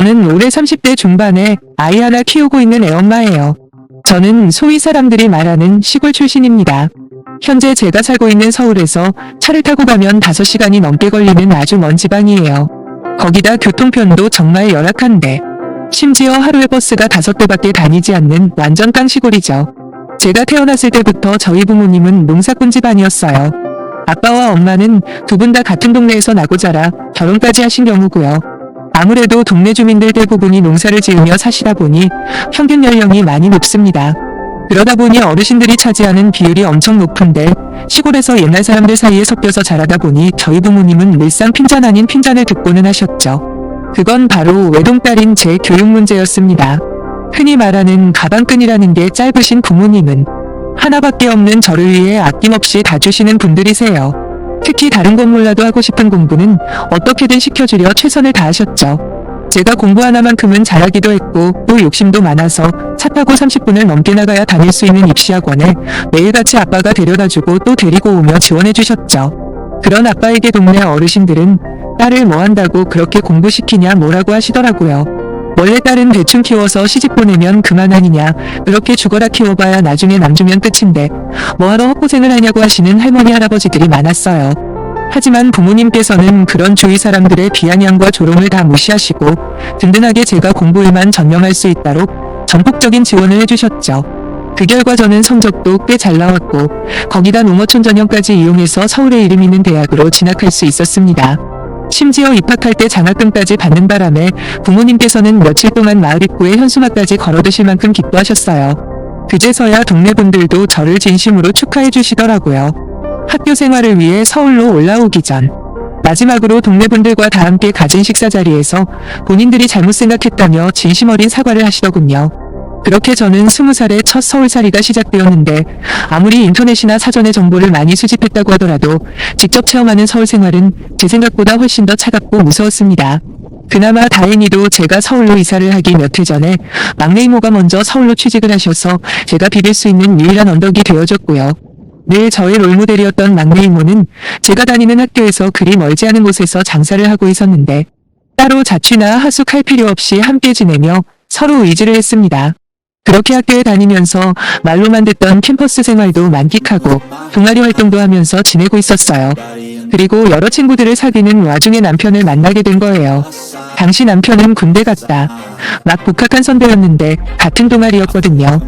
저는 올해 30대 중반에 아이 하나 키우고 있는 애엄마예요. 저는 소위 사람들이 말하는 시골 출신입니다. 현재 제가 살고 있는 서울에서 차를 타고 가면 5시간이 넘게 걸리는 아주 먼 지방이에요. 거기다 교통편도 정말 열악한데 심지어 하루에 버스가 5대밖에 다니지 않는 완전 깡시골이죠. 제가 태어났을 때부터 저희 부모님은 농사꾼 집안이었어요. 아빠와 엄마는 두 분 다 같은 동네에서 나고 자라 결혼까지 하신 경우고요. 아무래도 동네 주민들 대부분이 농사를 지으며 사시다 보니 평균 연령이 많이 높습니다. 그러다 보니 어르신들이 차지하는 비율이 엄청 높은데 시골에서 옛날 사람들 사이에 섞여서 자라다 보니 저희 부모님은 늘상 핀잔 아닌 핀잔을 듣고는 하셨죠. 그건 바로 외동딸인 제 교육 문제였습니다. 흔히 말하는 가방끈이라는 게 짧으신 부모님은 하나밖에 없는 저를 위해 아낌없이 다 주시는 분들이세요. 특히 다른 건 몰라도 하고 싶은 공부는 어떻게든 시켜주려 최선을 다하셨죠. 제가 공부 하나만큼은 잘하기도 했고 또 욕심도 많아서 차 타고 30분을 넘게 나가야 다닐 수 있는 입시학원에 매일같이 아빠가 데려다주고 또 데리고 오며 지원해주셨죠. 그런 아빠에게 동네 어르신들은 딸을 뭐 한다고 그렇게 공부시키냐 뭐라고 하시더라고요. 원래 딸은 대충 키워서 시집 보내면 그만 아니냐, 그렇게 죽어라 키워봐야 나중에 남 주면 끝인데 뭐하러 헛고생을 하냐고 하시는 할머니 할아버지들이 많았어요. 하지만 부모님께서는 그런 주위 사람들의 비아냥과 조롱을 다 무시하시고 든든하게 제가 공부에만 전념할 수 있도록 전폭적인 지원을 해주셨죠. 그 결과 저는 성적도 꽤 잘 나왔고 거기다 농어촌 전형까지 이용해서 서울에 이름 있는 대학으로 진학할 수 있었습니다. 심지어 입학할 때 장학금까지 받는 바람에 부모님께서는 며칠 동안 마을 입구에 현수막까지 걸어두실 만큼 기뻐하셨어요. 그제서야 동네 분들도 저를 진심으로 축하해 주시더라고요. 학교 생활을 위해 서울로 올라오기 전 마지막으로 동네 분들과 다 함께 가진 식사 자리에서 본인들이 잘못 생각했다며 진심 어린 사과를 하시더군요. 그렇게 저는 20살에 첫 서울살이가 시작되었는데 아무리 인터넷이나 사전에 정보를 많이 수집했다고 하더라도 직접 체험하는 서울 생활은 제 생각보다 훨씬 더 차갑고 무서웠습니다. 그나마 다행히도 제가 서울로 이사를 하기 몇 해 전에 막내 이모가 먼저 서울로 취직을 하셔서 제가 비빌 수 있는 유일한 언덕이 되어줬고요. 늘 저의 롤모델이었던 막내 이모는 제가 다니는 학교에서 그리 멀지 않은 곳에서 장사를 하고 있었는데 따로 자취나 하숙할 필요 없이 함께 지내며 서로 의지를 했습니다. 그렇게 학교에 다니면서 말로만 듣던 캠퍼스 생활도 만끽하고 동아리 활동도 하면서 지내고 있었어요. 그리고 여러 친구들을 사귀는 와중에 남편을 만나게 된 거예요. 당시 남편은 군대 갔다. 막 복학한 선배였는데 같은 동아리였거든요.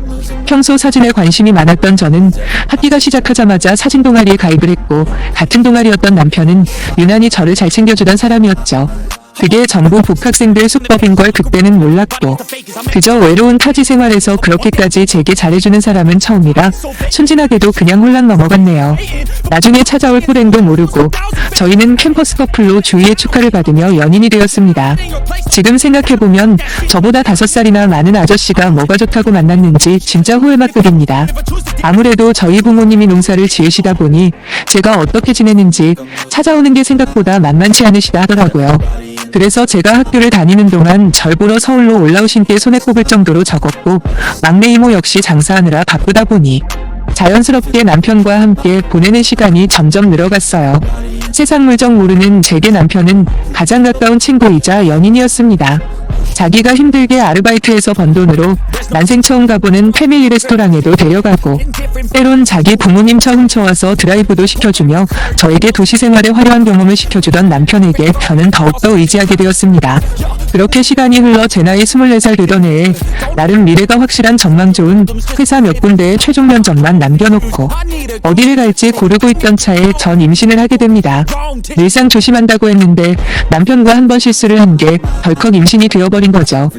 평소 사진에 관심이 많았던 저는 학기가 시작하자마자 사진 동아리에 가입을 했고 같은 동아리였던 남편은 유난히 저를 잘 챙겨주던 사람이었죠. 그게 전부 복학생들 수법인 걸 그때는 몰랐고 그저 외로운 타지 생활에서 그렇게까지 제게 잘해주는 사람은 처음이라 순진하게도 그냥 홀랑 넘어갔네요. 나중에 찾아올 불행도 모르고 저희는 캠퍼스 커플로 주위의 축하를 받으며 연인이 되었습니다. 지금 생각해보면 저보다 5살이나 많은 아저씨가 뭐가 좋다고 만났는지 진짜 후회막급입니다. 아무래도 저희 부모님이 농사를 지으시다 보니 제가 어떻게 지내는지 찾아오는 게 생각보다 만만치 않으시다 하더라고요. 그래서 제가 학교를 다니는 동안 절 보러 서울로 올라오신 게 손에 꼽을 정도로 적었고 막내 이모 역시 장사하느라 바쁘다 보니 자연스럽게 남편과 함께 보내는 시간이 점점 늘어갔어요. 세상 물정 모르는 제게 남편은 가장 가까운 친구이자 연인이었습니다. 자기가 힘들게 아르바이트해서 번 돈으로 난생 처음 가보는 패밀리 레스토랑에도 데려가고 때론 자기 부모님 차 훔쳐와서 드라이브도 시켜주며 저에게 도시 생활의 화려한 경험을 시켜주던 남편에게 저는 더욱더 의지하게 되었습니다. 그렇게 시간이 흘러 제 나이 24살 되던 해에 나름 미래가 확실한 전망 좋은 회사 몇 군데의 최종 면접만 남겨놓고 어디를 갈지 고르고 있던 차에 전 임신을 하게 됩니다. 늘상 조심한다고 했는데 남편과 한 번 실수를 한 게 덜컥 임신이 되어버린 거죠.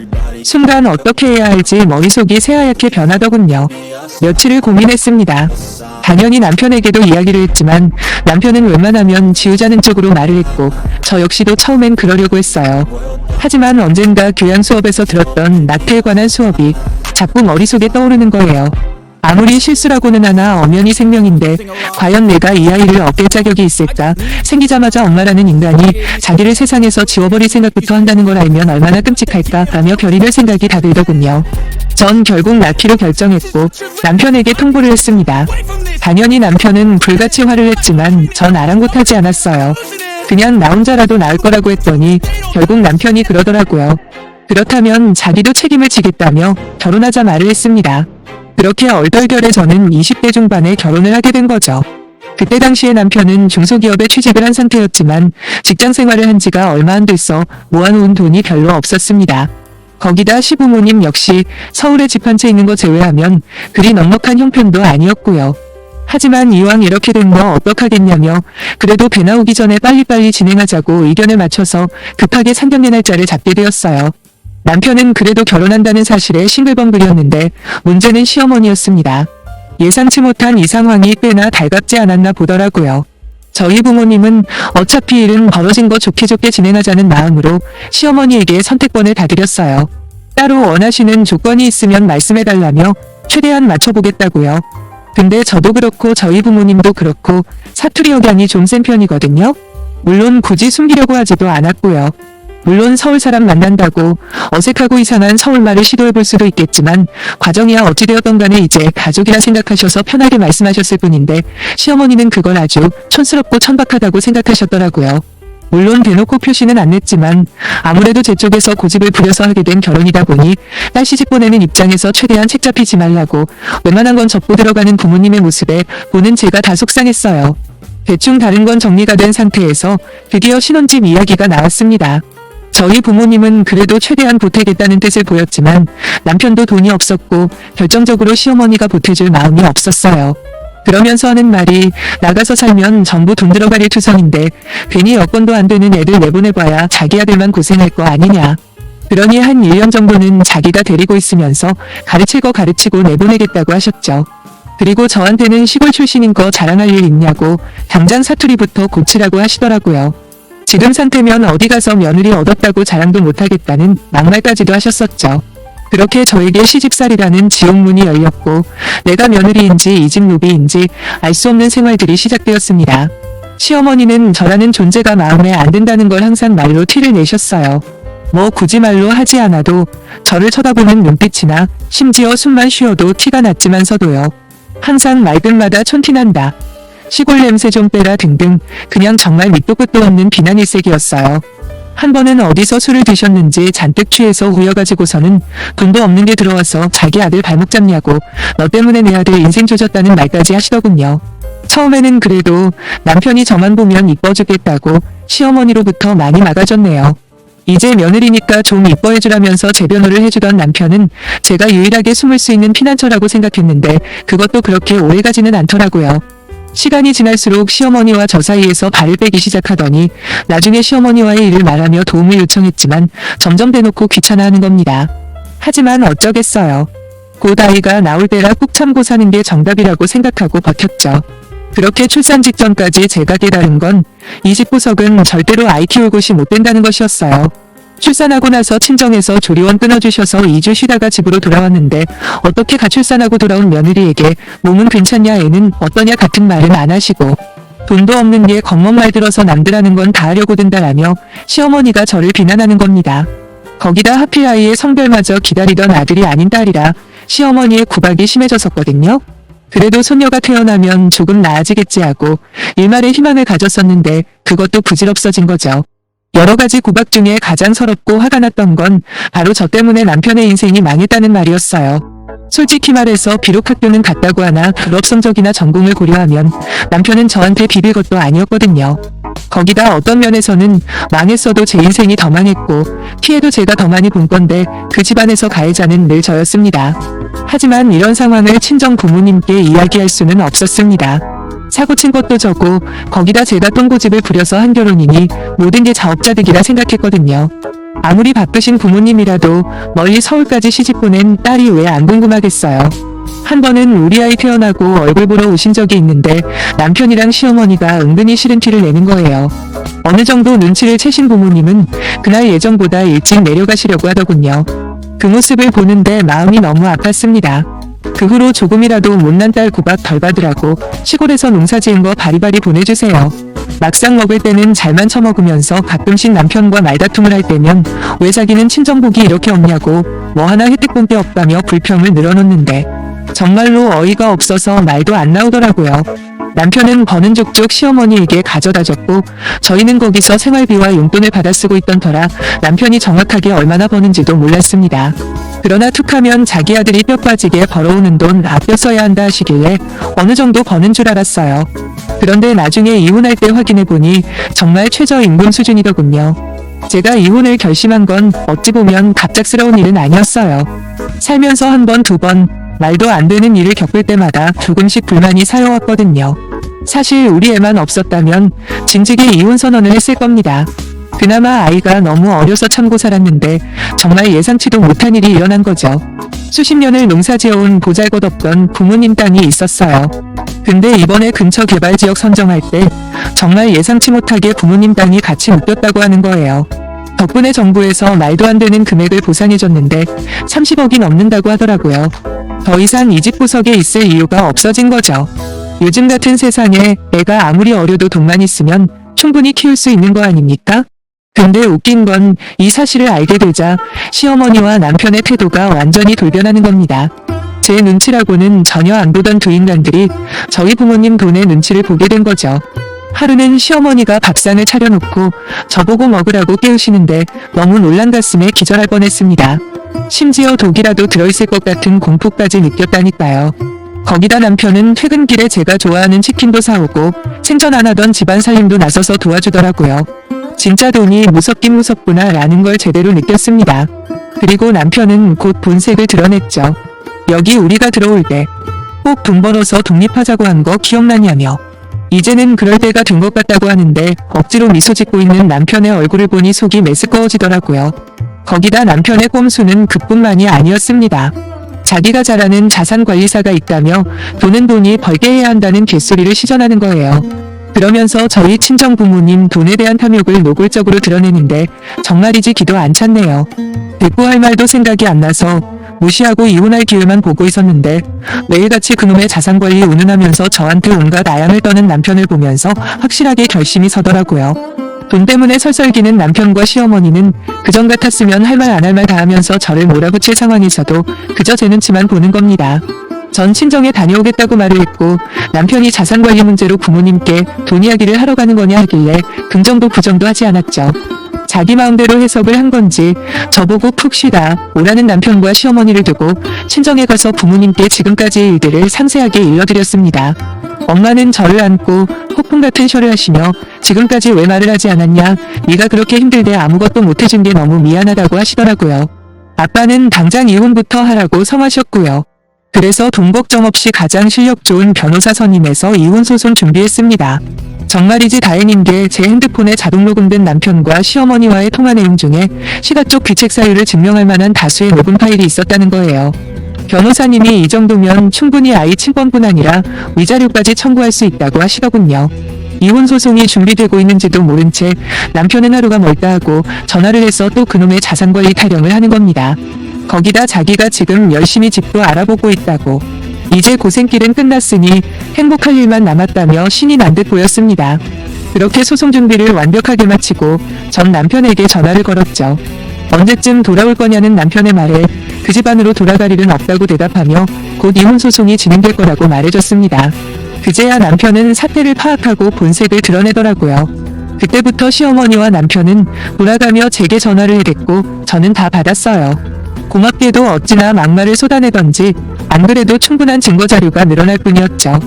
순간 어떻게 해야 할지 머릿속이 새하얗게 변하더군요. 며칠을 고민했습니다. 당연히 남편에게도 이야기를 했지만 남편은 웬만하면 지우자는 쪽으로 말을 했고 저 역시도 처음엔 그러려고 했어요. 하지만 언젠가 교양 수업에서 들었던 낙태에 관한 수업이 자꾸 머릿속에 떠오르는 거예요. 아무리 실수라고는 하나 엄연히 생명인데 과연 내가 이 아이를 얻길 자격이 있을까? 생기자마자 엄마라는 인간이 자기를 세상에서 지워버릴 생각부터 한다는 걸 알면 얼마나 끔찍할까 하며 별의별 생각이 다 들더군요. 전 결국 낳기로 결정했고 남편에게 통보를 했습니다. 당연히 남편은 불같이 화를 냈지만 전 아랑곳하지 않았어요. 그냥 나 혼자라도 낳을 거라고 했더니 결국 남편이 그러더라고요. 그렇다면 자기도 책임을 지겠다며 결혼하자 말을 했습니다. 그렇게 얼떨결에 저는 20대 중반에 결혼을 하게 된 거죠. 그때 당시에 남편은 중소기업에 취직을 한 상태였지만 직장 생활을 한 지가 얼마 안 돼서 모아놓은 돈이 별로 없었습니다. 거기다 시부모님 역시 서울에 집 한 채 있는 거 제외하면 그리 넉넉한 형편도 아니었고요. 하지만 이왕 이렇게 된 거 어떡하겠냐며 그래도 배 나오기 전에 빨리빨리 진행하자고 의견을 맞춰서 급하게 상견례 날짜를 잡게 되었어요. 남편은 그래도 결혼한다는 사실에 싱글벙글이었는데 문제는 시어머니였습니다. 예상치 못한 이 상황이 꽤나 달갑지 않았나 보더라고요. 저희 부모님은 어차피 일은 벌어진 거 좋게 좋게 진행하자는 마음으로 시어머니에게 선택권을 다 드렸어요. 따로 원하시는 조건이 있으면 말씀해달라며 최대한 맞춰보겠다고요. 근데 저도 그렇고 저희 부모님도 그렇고 사투리 억양이 좀 센 편이거든요. 물론 굳이 숨기려고 하지도 않았고요. 물론 서울 사람 만난다고 어색하고 이상한 서울말을 시도해볼 수도 있겠지만 과정이야 어찌되었던 간에 이제 가족이라 생각하셔서 편하게 말씀하셨을 뿐인데 시어머니는 그걸 아주 촌스럽고 천박하다고 생각하셨더라고요. 물론 대놓고 표시는 안 냈지만 아무래도 제 쪽에서 고집을 부려서 하게 된 결혼이다 보니 딸 시집 보내는 입장에서 최대한 책 잡히지 말라고 웬만한 건 접고 들어가는 부모님의 모습에 보는 제가 다 속상했어요. 대충 다른 건 정리가 된 상태에서 드디어 신혼집 이야기가 나왔습니다. 저희 부모님은 그래도 최대한 보태겠다는 뜻을 보였지만 남편도 돈이 없었고 결정적으로 시어머니가 보태줄 마음이 없었어요. 그러면서 하는 말이 나가서 살면 전부 돈 들어갈 투성인데 괜히 여건도 안 되는 애들 내보내봐야 자기 아들만 고생할 거 아니냐. 그러니 한 1년 정도는 자기가 데리고 있으면서 가르칠 거 가르치고 내보내겠다고 하셨죠. 그리고 저한테는 시골 출신인 거 자랑할 일 있냐고 당장 사투리부터 고치라고 하시더라고요. 지금 상태면 어디 가서 며느리 얻었다고 자랑도 못하겠다는 막말까지도 하셨었죠. 그렇게 저에게 시집살이라는 지옥문이 열렸고 내가 며느리인지 이 집 노비인지 알 수 없는 생활들이 시작되었습니다. 시어머니는 저라는 존재가 마음에 안 든다는 걸 항상 말로 티를 내셨어요. 뭐 굳이 말로 하지 않아도 저를 쳐다보는 눈빛이나 심지어 숨만 쉬어도 티가 났지만서도요. 항상 말끝마다 촌티난다. 시골 냄새 좀 빼라 등등 그냥 정말 밑도 끝도 없는 비난일색이었어요. 한 번은 어디서 술을 드셨는지 잔뜩 취해서 우여가지고서는 돈도 없는 게 들어와서 자기 아들 발목 잡냐고 너 때문에 내 아들 인생 조졌다는 말까지 하시더군요. 처음에는 그래도 남편이 저만 보면 이뻐주겠다고 시어머니로부터 많이 막아줬네요. 이제 며느리니까 좀 이뻐해주라면서 제 변호를 해주던 남편은 제가 유일하게 숨을 수 있는 피난처라고 생각했는데 그것도 그렇게 오래가지는 않더라고요. 시간이 지날수록 시어머니와 저 사이에서 발을 빼기 시작하더니 나중에 시어머니와의 일을 말하며 도움을 요청했지만 점점 대놓고 귀찮아하는 겁니다. 하지만 어쩌겠어요. 곧 아이가 나올 때라 꾹 참고 사는 게 정답이라고 생각하고 버텼죠. 그렇게 출산 직전까지 제가 깨달은 건 이 집구석은 절대로 아이 키울 곳이 못 된다는 것이었어요. 출산하고 나서 친정에서 조리원 끊어주셔서 2주 쉬다가 집으로 돌아왔는데 어떻게 가출산하고 돌아온 며느리에게 몸은 괜찮냐 애는 어떠냐 같은 말은 안 하시고 돈도 없는 게 겉멋 말 들어서 남들 하는 건 다 하려고 든다라며 시어머니가 저를 비난하는 겁니다. 거기다 하필 아이의 성별마저 기다리던 아들이 아닌 딸이라 시어머니의 구박이 심해졌었거든요. 그래도 손녀가 태어나면 조금 나아지겠지 하고 일말의 희망을 가졌었는데 그것도 부질없어진 거죠. 여러 가지 구박 중에 가장 서럽고 화가 났던 건 바로 저 때문에 남편의 인생이 망했다는 말이었어요. 솔직히 말해서 비록 학교는 같다고 하나 졸업 성적이나 전공을 고려하면 남편은 저한테 비빌 것도 아니었거든요. 거기다 어떤 면에서는 망했어도 제 인생이 더 망했고 피해도 제가 더 많이 본 건데 그 집안에서 가해자는 늘 저였습니다. 하지만 이런 상황을 친정 부모님께 이야기할 수는 없었습니다. 사고 친 것도 저고 거기다 제가 똥고집을 부려서 한 결혼이니 모든 게 자업자득이라 생각했거든요. 아무리 바쁘신 부모님이라도 멀리 서울까지 시집 보낸 딸이 왜 안 궁금하겠어요. 한 번은 우리 아이 태어나고 얼굴 보러 오신 적이 있는데 남편이랑 시어머니가 은근히 싫은 티를 내는 거예요. 어느 정도 눈치를 채신 부모님은 그날 예정보다 일찍 내려가시려고 하더군요. 그 모습을 보는데 마음이 너무 아팠습니다. 그 후로 조금이라도 못난 딸 구박 덜 받으라고 시골에서 농사 지은 거 바리바리 보내주세요. 막상 먹을 때는 잘만 처먹으면서 가끔씩 남편과 말다툼을 할 때면 왜 자기는 친정복이 이렇게 없냐고 뭐 하나 혜택 본 게 없다며 불평을 늘어놓는데 정말로 어이가 없어서 말도 안 나오더라고요. 남편은 버는 족족 시어머니에게 가져다 줬고 저희는 거기서 생활비와 용돈을 받아 쓰고 있던 터라 남편이 정확하게 얼마나 버는지도 몰랐습니다. 그러나 툭하면 자기 아들이 뼈 빠지게 벌어오는 돈 아껴 써야 한다 하시길래 어느 정도 버는 줄 알았어요. 그런데 나중에 이혼할 때 확인해보니 정말 최저임금 수준이더군요. 제가 이혼을 결심한 건 어찌 보면 갑작스러운 일은 아니었어요. 살면서 한 번, 두 번, 말도 안 되는 일을 겪을 때마다 조금씩 불만이 쌓여왔거든요. 사실 우리 애만 없었다면 진즉에 이혼 선언을 했을 겁니다. 그나마 아이가 너무 어려서 참고 살았는데 정말 예상치도 못한 일이 일어난 거죠. 수십 년을 농사지어온 보잘것없던 부모님 땅이 있었어요. 근데 이번에 근처 개발지역 선정할 때 정말 예상치 못하게 부모님 땅이 같이 묶였다고 하는 거예요. 덕분에 정부에서 말도 안 되는 금액을 보상해줬는데 30억이 넘는다고 하더라고요. 더 이상 이 집 구석에 있을 이유가 없어진 거죠. 요즘 같은 세상에 애가 아무리 어려도 돈만 있으면 충분히 키울 수 있는 거 아닙니까? 근데 웃긴 건 이 사실을 알게 되자 시어머니와 남편의 태도가 완전히 돌변하는 겁니다. 제 눈치라고는 전혀 안 보던 두 인간들이 저희 부모님 돈의 눈치를 보게 된 거죠. 하루는 시어머니가 밥상을 차려놓고 저보고 먹으라고 깨우시는데 너무 놀란 가슴에 기절할 뻔했습니다. 심지어 독이라도 들어있을 것 같은 공포까지 느꼈다니까요. 거기다 남편은 퇴근길에 제가 좋아하는 치킨도 사오고 생전 안 하던 집안 살림도 나서서 도와주더라고요. 진짜 돈이 무섭긴 무섭구나 라는 걸 제대로 느꼈습니다. 그리고 남편은 곧 본색을 드러냈죠. 여기 우리가 들어올 때 꼭 돈 벌어서 독립하자고 한 거 기억나냐며. 이제는 그럴 때가 된 것 같다고 하는데 억지로 미소 짓고 있는 남편의 얼굴을 보니 속이 메스꺼워지더라고요. 거기다 남편의 꼼수는 그뿐만이 아니었습니다. 자기가 잘 아는 자산관리사가 있다며 돈은 돈이 벌게 해야 한다는 개소리를 시전하는 거예요. 그러면서 저희 친정 부모님 돈에 대한 탐욕을 노골적으로 드러내는데 정말이지 기도 안 찼네요. 대꾸 할 말도 생각이 안 나서 무시하고 이혼할 기회만 보고 있었는데 매일같이 그놈의 자산관리 운운하면서 저한테 온갖 아양을 떠는 남편을 보면서 확실하게 결심이 서더라고요. 돈 때문에 설설기는 남편과 시어머니는 그전 같았으면 할 말 안 할 말 다 하면서 저를 몰아붙일 상황에서도 그저 제 눈치만 보는 겁니다. 전 친정에 다녀오겠다고 말을 했고 남편이 자산관리 문제로 부모님께 돈 이야기를 하러 가는 거냐 하길래 긍정도 부정도 하지 않았죠. 자기 마음대로 해석을 한 건지 저보고 푹 쉬다 오라는 남편과 시어머니를 두고 친정에 가서 부모님께 지금까지의 일들을 상세하게 일러드렸습니다. 엄마는 저를 안고 폭풍 같은 절을 하시며 지금까지 왜 말을 하지 않았냐, 네가 그렇게 힘들대 아무것도 못해준 게 너무 미안하다고 하시더라고요. 아빠는 당장 이혼부터 하라고 성하셨고요. 그래서 돈 걱정 없이 가장 실력 좋은 변호사 선임해서 이혼 소송 준비했습니다. 정말이지 다행인 게 제 핸드폰에 자동 녹음된 남편과 시어머니와의 통화 내용 중에 시가족 귀책 사유를 증명할 만한 다수의 녹음 파일이 있었다는 거예요. 변호사님이 이 정도면 충분히 아이 친권뿐 아니라 위자료까지 청구할 수 있다고 하시더군요. 이혼 소송이 준비되고 있는지도 모른 채 남편은 하루가 멀다 하고 전화를 해서 또 그놈의 자산관리 타령을 하는 겁니다. 거기다 자기가 지금 열심히 집도 알아보고 있다고. 이제 고생길은 끝났으니 행복할 일만 남았다며 신이 난 듯 보였습니다. 그렇게 소송 준비를 완벽하게 마치고 전 남편에게 전화를 걸었죠. 언제쯤 돌아올 거냐는 남편의 말에 그 집 안으로 돌아갈 일은 없다고 대답하며 곧 이혼 소송이 진행될 거라고 말해줬습니다. 그제야 남편은 사태를 파악하고 본색을 드러내더라고요. 그때부터 시어머니와 남편은 돌아가며 제게 전화를 해댔고 저는 다 받았어요. 고맙게도 어찌나 막말을 쏟아내던지 안 그래도 충분한 증거 자료가 늘어날 뿐이었죠.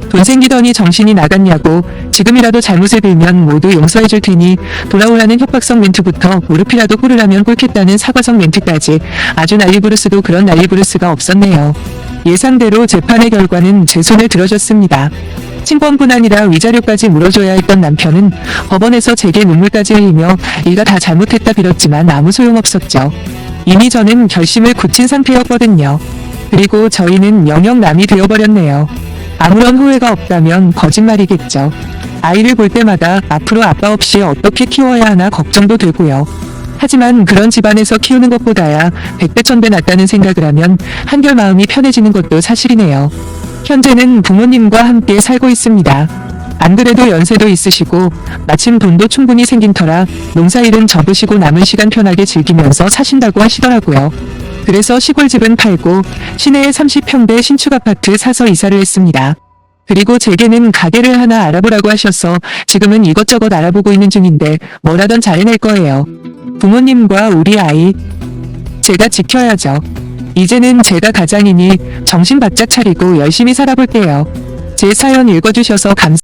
돈 생기더니 정신이 나갔냐고, 지금이라도 잘못을 빌면 모두 용서해 줄 테니 돌아오라는 협박성 멘트부터 무릎이라도 꿇으라면 꿇겠다는 사과성 멘트까지 아주 난리부르스도 그런 난리부르스가 없었네요. 예상대로 재판의 결과는 제 손을 들어줬습니다. 친권뿐 아니라 위자료까지 물어줘야 했던 남편은 법원에서 제게 눈물까지 흘리며 네가 다 잘못했다 빌었지만 아무 소용없었죠. 이미 저는 결심을 굳힌 상태였거든요. 그리고 저희는 영영남이 되어버렸네요. 아무런 후회가 없다면 거짓말이겠죠. 아이를 볼 때마다 앞으로 아빠 없이 어떻게 키워야 하나 걱정도 되고요. 하지만 그런 집안에서 키우는 것보다야 100배 1000배 낫다는 생각을 하면 한결 마음이 편해지는 것도 사실이네요. 현재는 부모님과 함께 살고 있습니다. 안 그래도 연세도 있으시고 마침 돈도 충분히 생긴 터라 농사일은 접으시고 남은 시간 편하게 즐기면서 사신다고 하시더라고요. 그래서 시골집은 팔고 시내에 30평대 신축 아파트 사서 이사를 했습니다. 그리고 제게는 가게를 하나 알아보라고 하셔서 지금은 이것저것 알아보고 있는 중인데 뭐라던 잘해낼 거예요. 부모님과 우리 아이 제가 지켜야죠. 이제는 제가 가장이니 정신 바짝 차리고 열심히 살아볼게요. 제 사연 읽어주셔서 감사합니다.